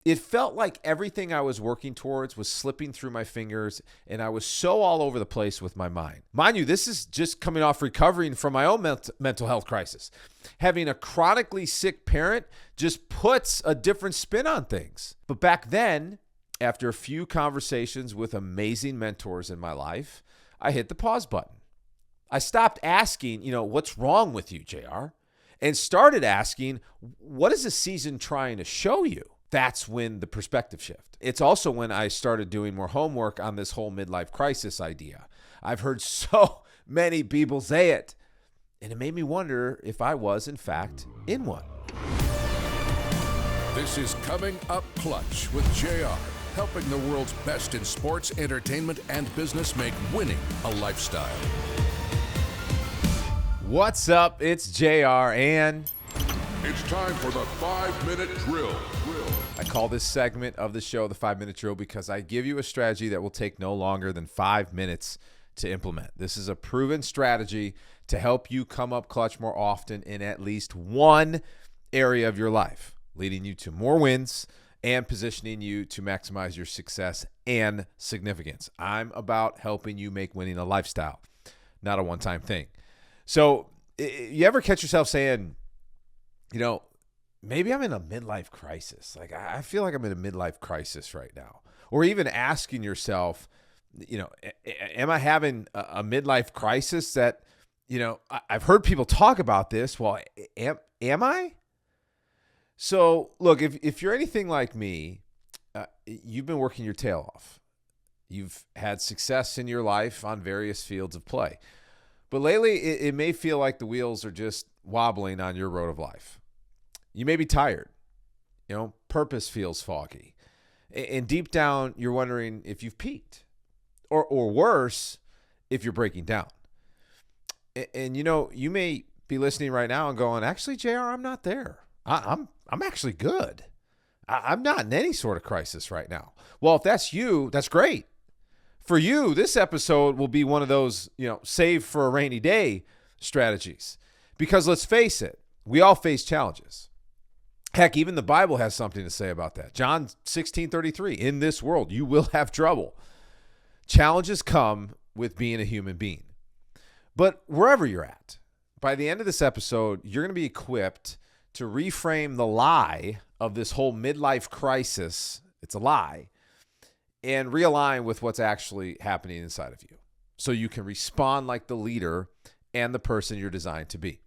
It felt like everything I was working towards was slipping through my fingers, and I was so all over the place with my mind. Mind you, this is just coming off recovering from my own mental health crisis. Having a chronically sick parent just puts a different spin on things. But back then, after a few conversations with amazing mentors in my life, I hit the pause button. I stopped asking, what's wrong with you, JR? And started asking, what is this season trying to show you? That's when the perspective shift. It's also when I started doing more homework on this whole midlife crisis idea. I've heard so many people say it, and it made me wonder if I was, in fact, in one. This is Coming Up Clutch with JR, helping the world's best in sports, entertainment, and business make winning a lifestyle. What's up? It's JR, and it's time for the 5-minute drill. I call this segment of the show the 5-minute drill because I give you a strategy that will take no longer than 5 minutes to implement. This is a proven strategy to help you come up clutch more often in at least one area of your life, leading you to more wins and positioning you to maximize your success and significance. I'm about helping you make winning a lifestyle, not a one-time thing. So you ever catch yourself saying, maybe I'm in a midlife crisis. Like, I feel like I'm in a midlife crisis right now. Or even asking yourself, am I having a midlife crisis that, I've heard people talk about this. Well, am I? So look, if you're anything like me, you've been working your tail off. You've had success in your life on various fields of play. But lately, it may feel like the wheels are just wobbling on your road of life. You may be tired. Purpose feels foggy. And deep down, you're wondering if you've peaked. Or worse, if you're breaking down. And you may be listening right now and going, actually, JR, I'm not there. I'm actually good. I'm not in any sort of crisis right now. Well, if that's you, that's great. For you, this episode will be one of those, save for a rainy day strategies. Because let's face it, we all face challenges. Heck, even the Bible has something to say about that. John 16:33, in this world, you will have trouble. Challenges come with being a human being. But wherever you're at, by the end of this episode, you're going to be equipped to reframe the lie of this whole midlife crisis. It's a lie. And realign with what's actually happening inside of you. So you can respond like the leader and the person you're designed to be.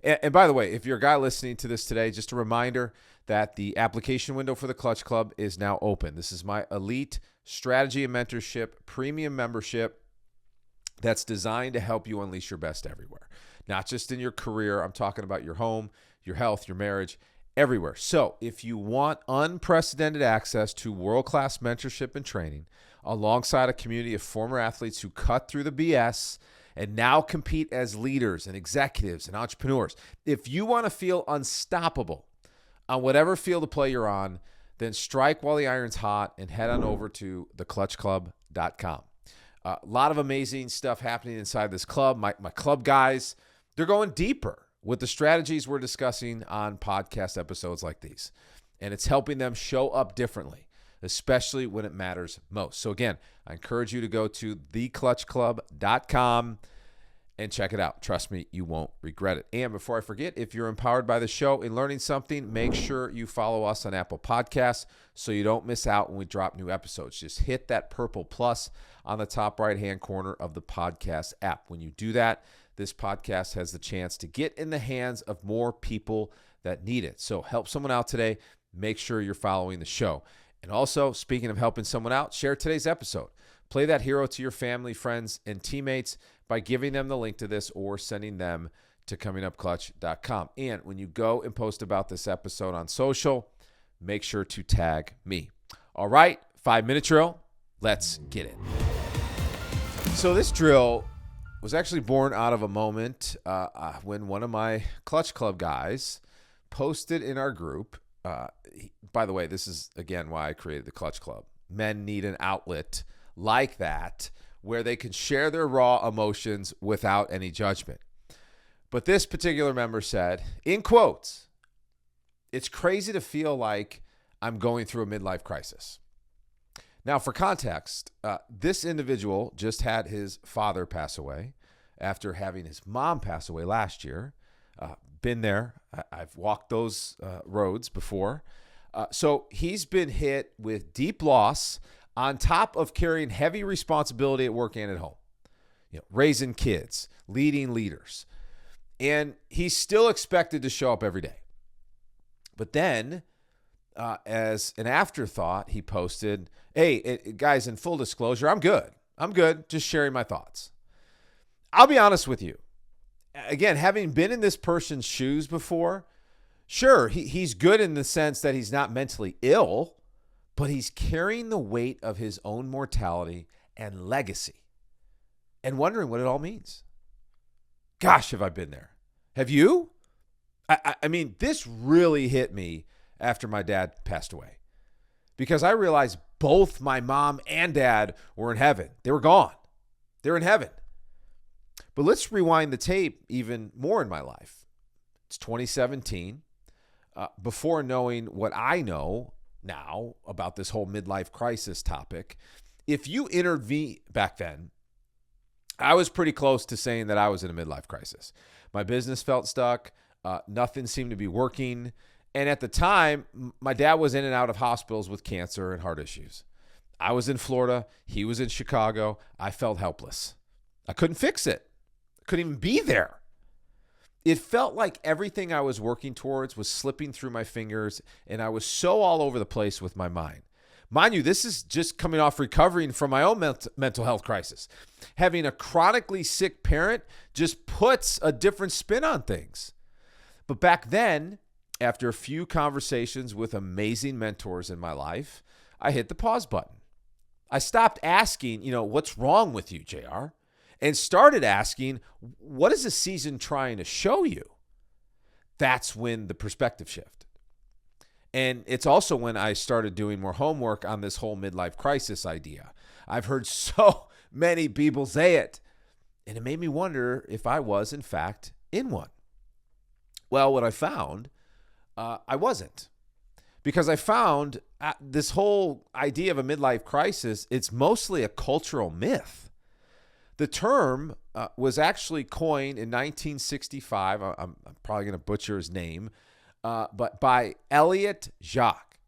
And by the way, if you're a guy listening to this today, just a reminder that the application window for the Clutch Club is now open. This is my elite strategy and mentorship premium membership that's designed to help you unleash your best everywhere. Not just in your career. I'm talking about your home, your health, your marriage, everywhere. So if you want unprecedented access to world-class mentorship and training alongside a community of former athletes who cut through the BS and now compete as leaders and executives and entrepreneurs, if you want to feel unstoppable on whatever field of play you're on, then strike while the iron's hot and head on over to theclutchclub.com. A lot of amazing stuff happening inside this club. My club guys, they're going deeper with the strategies we're discussing on podcast episodes like these. And it's helping them show up differently, especially when it matters most. So again, I encourage you to go to theclutchclub.com and check it out. Trust me, you won't regret it. And before I forget, if you're empowered by the show and learning something, make sure you follow us on Apple Podcasts so you don't miss out when we drop new episodes. Just hit that purple plus on the top right-hand corner of the podcast app. When you do that, this podcast has the chance to get in the hands of more people that need it. So help someone out today. Make sure you're following the show. And also, speaking of helping someone out, share today's episode. Play that hero to your family, friends, and teammates by giving them the link to this or sending them to comingupclutch.com. And when you go and post about this episode on social, make sure to tag me. All right, 5-minute drill. Let's get it. So this drill was actually born out of a moment when one of my Clutch Club guys posted in our group. By the way, this is, again, why I created the Clutch Club. Men need an outlet like that where they can share their raw emotions without any judgment. But this particular member said, in quotes, "It's crazy to feel like I'm going through a midlife crisis. Now, for context, this individual just had his father pass away after having his mom pass away last year. Been there. I've walked those roads before. So he's been hit with deep loss on top of carrying heavy responsibility at work and at home. Raising kids, leading leaders. And he's still expected to show up every day. But then, as an afterthought, he posted, hey, guys, in full disclosure, I'm good. Just sharing my thoughts. I'll be honest with you. Again, having been in this person's shoes before, sure, he's good in the sense that he's not mentally ill, but he's carrying the weight of his own mortality and legacy and wondering what it all means. Gosh, have I been there? Have you? I mean, this really hit me after my dad passed away because I realized both my mom and dad were in heaven. They were gone. They're in heaven. But let's rewind the tape even more in my life. It's 2017. Before knowing what I know now about this whole midlife crisis topic, if you intervened back then, I was pretty close to saying that I was in a midlife crisis. My business felt stuck. Nothing seemed to be working. And at the time, my dad was in and out of hospitals with cancer and heart issues. I was in Florida. He was in Chicago. I felt helpless. I couldn't fix it. I couldn't even be there. It felt like everything I was working towards was slipping through my fingers, and I was so all over the place with my mind. Mind you, this is just coming off recovering from my own mental health crisis. Having a chronically sick parent just puts a different spin on things. But back then, after a few conversations with amazing mentors in my life, I hit the pause button. I stopped asking, what's wrong with you, JR? And started asking, what is the season trying to show you? That's when the perspective shifted. And it's also when I started doing more homework on this whole midlife crisis idea. I've heard so many people say it, and it made me wonder if I was, in fact, in one. Well, what I found, I wasn't. Because I found this whole idea of a midlife crisis, it's mostly a cultural myth. The term was actually coined in 1965. I'm probably going to butcher his name, but by Elliot Jacques.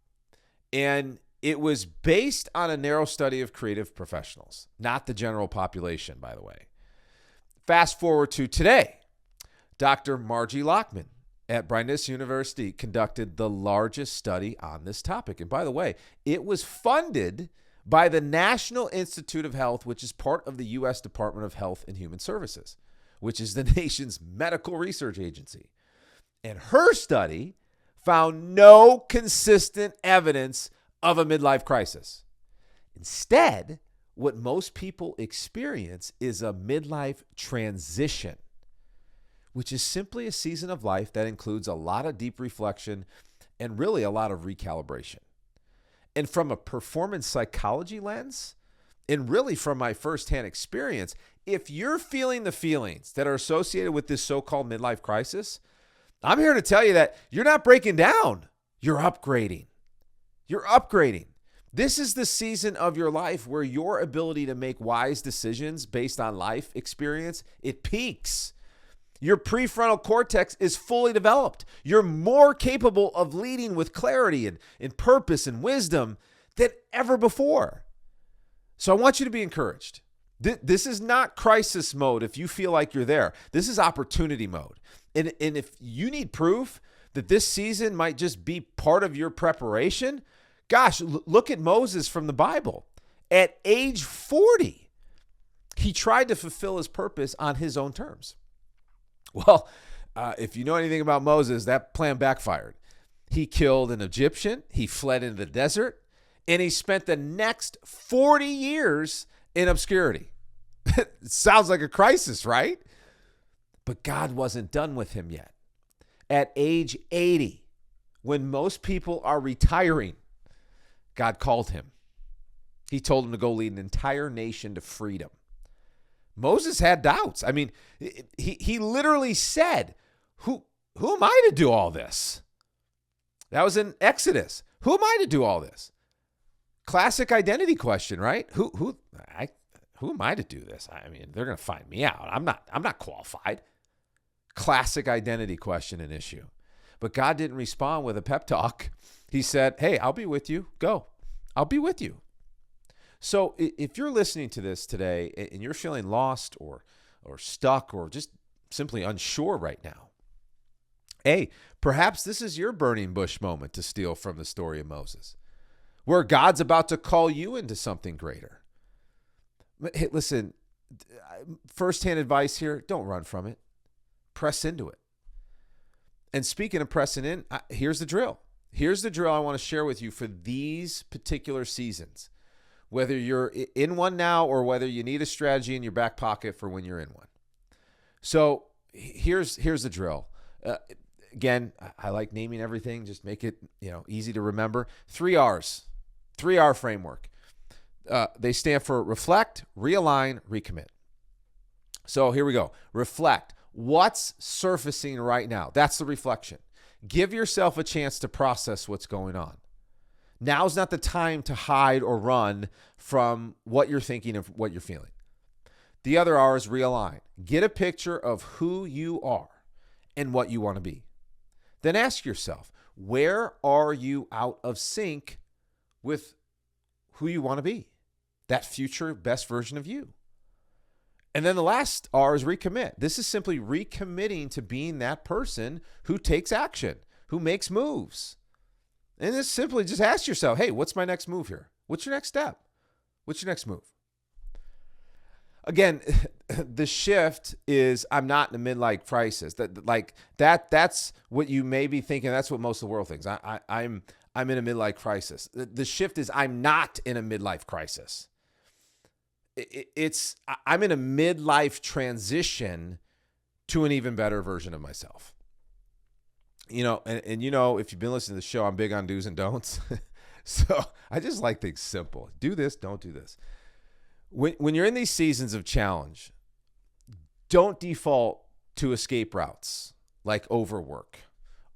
And it was based on a narrow study of creative professionals, not the general population, by the way. Fast forward to today, Dr. Margie Lockman at Brandeis University conducted the largest study on this topic. And by the way, it was funded by the National Institute of Health, which is part of the U.S. Department of Health and Human Services, which is the nation's medical research agency. And her study found no consistent evidence of a midlife crisis. Instead, what most people experience is a midlife transition, which is simply a season of life that includes a lot of deep reflection and really a lot of recalibration. And from a performance psychology lens, and really from my firsthand experience, if you're feeling the feelings that are associated with this so-called midlife crisis, I'm here to tell you that you're not breaking down. You're upgrading. You're upgrading. This is the season of your life where your ability to make wise decisions based on life experience, it peaks. Your prefrontal cortex is fully developed. You're more capable of leading with clarity and purpose and wisdom than ever before. So I want you to be encouraged. This is not crisis mode if you feel like you're there. This is opportunity mode. And if you need proof that this season might just be part of your preparation, gosh, look at Moses from the Bible. At age 40, he tried to fulfill his purpose on his own terms. Well, if you know anything about Moses, that plan backfired. He killed an Egyptian, he fled into the desert, and he spent the next 40 years in obscurity. It sounds like a crisis, right? But God wasn't done with him yet. At age 80, when most people are retiring, God called him. He told him to go lead an entire nation to freedom. Moses had doubts. I mean, he literally said, who am I to do all this? That was in Exodus. Who am I to do all this? Classic identity question, right? Who am I to do this? I mean, they're going to find me out. I'm not qualified. Classic identity question and issue. But God didn't respond with a pep talk. He said, hey, I'll be with you. Go. I'll be with you. So if you're listening to this today and you're feeling lost or stuck or just simply unsure right now, hey, perhaps this is your burning bush moment to steal from the story of Moses, where God's about to call you into something greater. Hey, listen, firsthand advice here, don't run from it. Press into it. And speaking of pressing in, here's the drill. Here's the drill I want to share with you for these particular seasons, whether you're in one now or whether you need a strategy in your back pocket for when you're in one. So here's the drill. Again, I like naming everything. Just make it easy to remember. 3 R's, 3R framework. They stand for reflect, realign, recommit. So here we go. Reflect. What's surfacing right now? That's the reflection. Give yourself a chance to process what's going on. Now's not the time to hide or run from what you're thinking and what you're feeling. The other R is realign. Get a picture of who you are and what you want to be. Then ask yourself, where are you out of sync with who you want to be? That future best version of you. And then the last R is recommit. This is simply recommitting to being that person who takes action, who makes moves. And it's simply just ask yourself, hey, what's my next move here? What's your next step? What's your next move? Again, the shift is I'm not in a midlife crisis. That's what you may be thinking. That's what most of the world thinks. I'm in a midlife crisis. The shift is I'm not in a midlife crisis. I'm in a midlife transition to an even better version of myself. If you've been listening to the show, I'm big on do's and don'ts. So I just like things simple. Do this, don't do this. When you're in these seasons of challenge, don't default to escape routes like overwork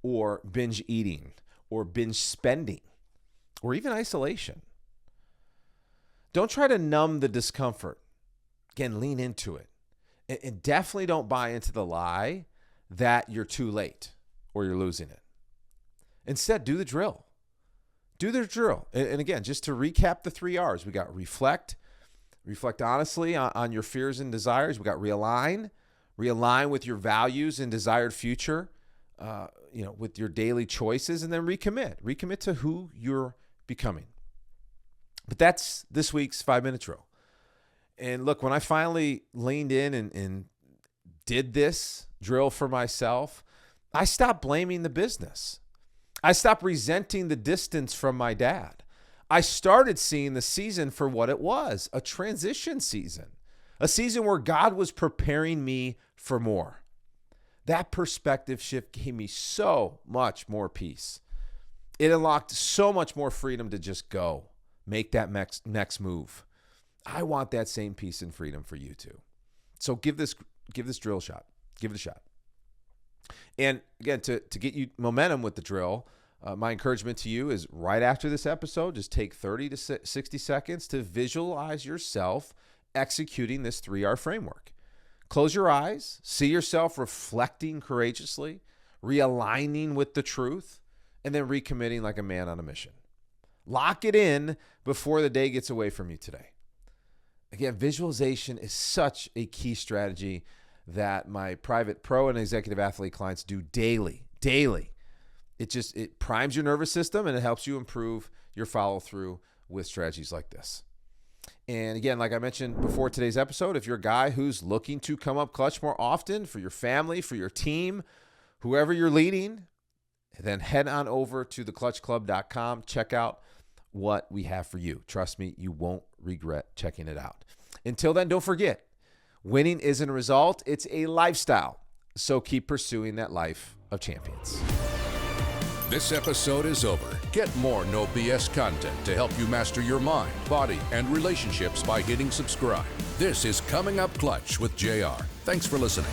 or binge eating or binge spending or even isolation. Don't try to numb the discomfort. Again, lean into it. And definitely don't buy into the lie that you're too late or you're losing it. Instead, do the drill. Do the drill. And again, just to recap the 3 R's, we got reflect honestly on your fears and desires. We got realign with your values and desired future, with your daily choices, and then recommit to who you're becoming. But that's this week's 5-minute drill. And look, when I finally leaned in and did this drill for myself, I stopped blaming the business. I stopped resenting the distance from my dad. I started seeing the season for what it was, a transition season, a season where God was preparing me for more. That perspective shift gave me so much more peace. It unlocked so much more freedom to just go. Make that next move. I want that same peace and freedom for you too. So give this drill a shot. Give it a shot. And again, to get you momentum with the drill, my encouragement to you is right after this episode, just take 30 to 60 seconds to visualize yourself executing this 3R framework. Close your eyes, see yourself reflecting courageously, realigning with the truth, and then recommitting like a man on a mission. Lock it in before the day gets away from you today. Again, visualization is such a key strategy that my private pro and executive athlete clients do daily. It primes your nervous system and it helps you improve your follow through with strategies like this. And again, like I mentioned before today's episode, if you're a guy who's looking to come up clutch more often for your family, for your team, whoever you're leading, then head on over to theclutchclub.com. Check out what we have for you. Trust me, you won't regret checking it out. Until then, don't forget, winning isn't a result, it's a lifestyle. So keep pursuing that life of champions. This episode is over. Get more no BS content to help you master your mind, body, and relationships by hitting subscribe. This is Coming Up Clutch with JR. Thanks for listening.